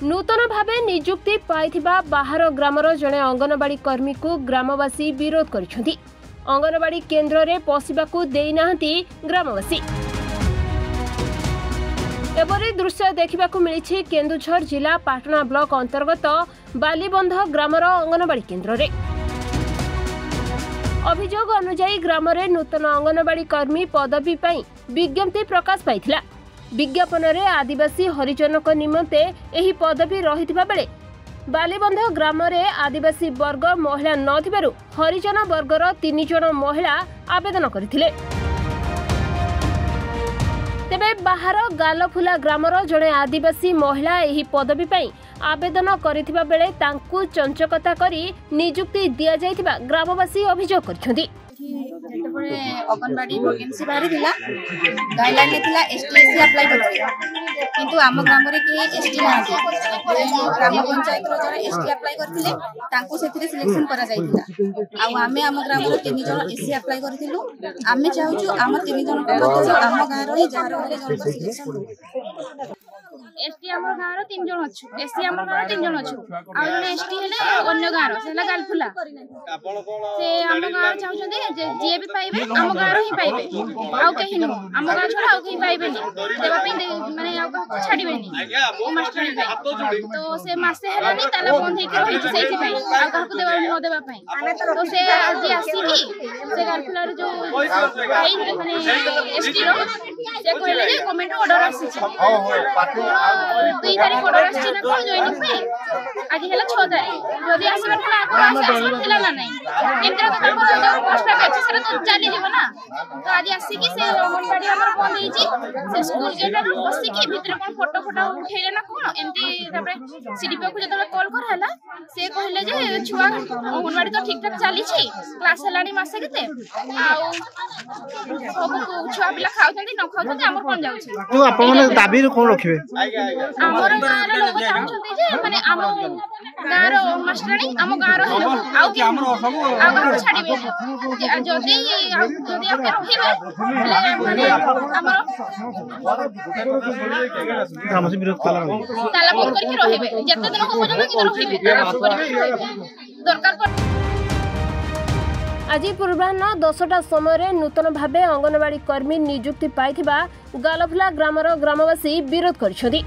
नूतन भावे नियुक्ति पाइथिबा बाहर ग्रामर जड़े अंगनवाड़ी कर्मी को ग्रामवासी विरोध करिसेंति। अंगनवाड़ी केन्द्र रे पशिबाकू देई नाहंती ग्रामवासी। एपरी दृश्य देखिबाकू मिलिछि केन्दुझर जिला पाटना ब्लॉक अंतर्गत बालीबंध ग्रामर अंगनवाड़ी केन्द्र रे। अभियोग अनुसार ग्राम रे नूतन अंगनवाड़ी कर्मी पदवी पई विज्ञप्ति प्रकाश पाइथिला। विज्ञापन रे आदिवासी हरिजन को निमंते एही पदवी रहितबा बेले बालीबंध ग्राम रे आदिवासी वर्ग महिला नथिबारु हरिजन वर्गर 3 जन महिला आवेदन करथिले। तेबे बाहर गालफुला ग्रामर जड़े आदिवासी महिला एही पदवी पई आवेदन करथिबा बेले तांकु चंचकता करी नियुक्ति दिया जायतिबा ग्रामवासी अभियोग करछथि। अंगनवाड़ी वैकेंसी बाहरी थिला गाइडलाइन ने थिला एसटीएससी अप्लाई करथि किंतु आम ग्राम रे के एसटी नाथि ग्राम पंचायत रो जरा एसटी अप्लाई करथिले तांको सेथिरे सिलेक्शन करा जायतिला आ आमे आम ग्राम रो 3 जन एससी अप्लाई करथिलु। आमे चाहूछु आम 3 जन को आम गां रो जार होले जन सिलेक्शन एसटी आम गां रो 3 जन अछु एससी आम गां रो 3 जन अछु आ जने एसटी हेले अन्य गां रो सेला गालफुला से आम गां चाहउछते जे भी पाइबे आम गां रो ही पाइबे आउ कहि न आम गां छोड़ा आउ कहि पाइबे नि देबा पे माने आउ का छाडीबे नि ओ मास्टर पे तो से मासे हेला नि ताला बंद हे के रहि सेहि पे आउ का को देबा न देबा पे तो से आज आसी की से गालफुला रो जो भाई माने एसटी रो से कहले जे कमेंट ऑर्डर आसी छ 2 तारीख ऑर्डर आसी ना कोन जॉइनिंग पे आज हेला 6 तारीख जदी आसीबार को आसी थिला ना नै केन्द्र का हमर पोस्ट पे से तो चली जेबो ना तो आज आसी की से अंगनवाड़ी हमर बंद हे छी से स्कूल गेट रो बसी की भीतर कोन फोटो उठैले ना कोन एमती तापरे सीडीपी को जतले कॉल कर हला से कहले जे छुआ अंगनवाड़ी तो ठीक ठाक चली छी क्लास हलानी मासे केते आ सब छुआ पिला खाउथंदी न खाउथंदी हमर कोन जाउ छी तो आपन दाबी रो कोन रखिबे हमर गां रो लोग चाहछथि जे माने हम गां रो मास्टरनी हम गां रो आउ कि हमर सब आ गां छाडीबे जदी जदी आपके रहिबे हमर ग्राम से विरोध कला ताला बंद करके रहिबे जते दिन को पजन कि रहिबे दरकार आज पूर्वाह्न 10टा समय नूतन भावे अंगनवाड़ी कर्मी नियुक्ति पाइथिबा गालफुला ग्रामर ग्रामवासी विरोध करिसेंति।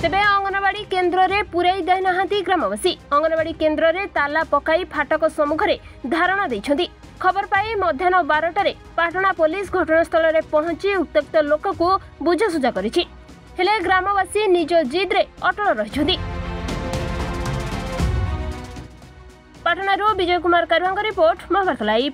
तेबे अंगनवाड़ी केन्द्र रे पुराई दे नाहांती ग्रामवासी। अंगनवाड़ी केन्द्र रे ताला पकाई फाटक सम्मुखरे धारणा दैछंती। खबर पाई मध्याह्न 12टारे पाटना पुलिस घटनास्थल रे पहुंची उत्त्यक्त लोक को बुझासुझा करिछि। हेले ग्रामवासी निज जिद रे अटल रहिछंती। Patna Vijay Kumar कारुआंग report Mahabharat live.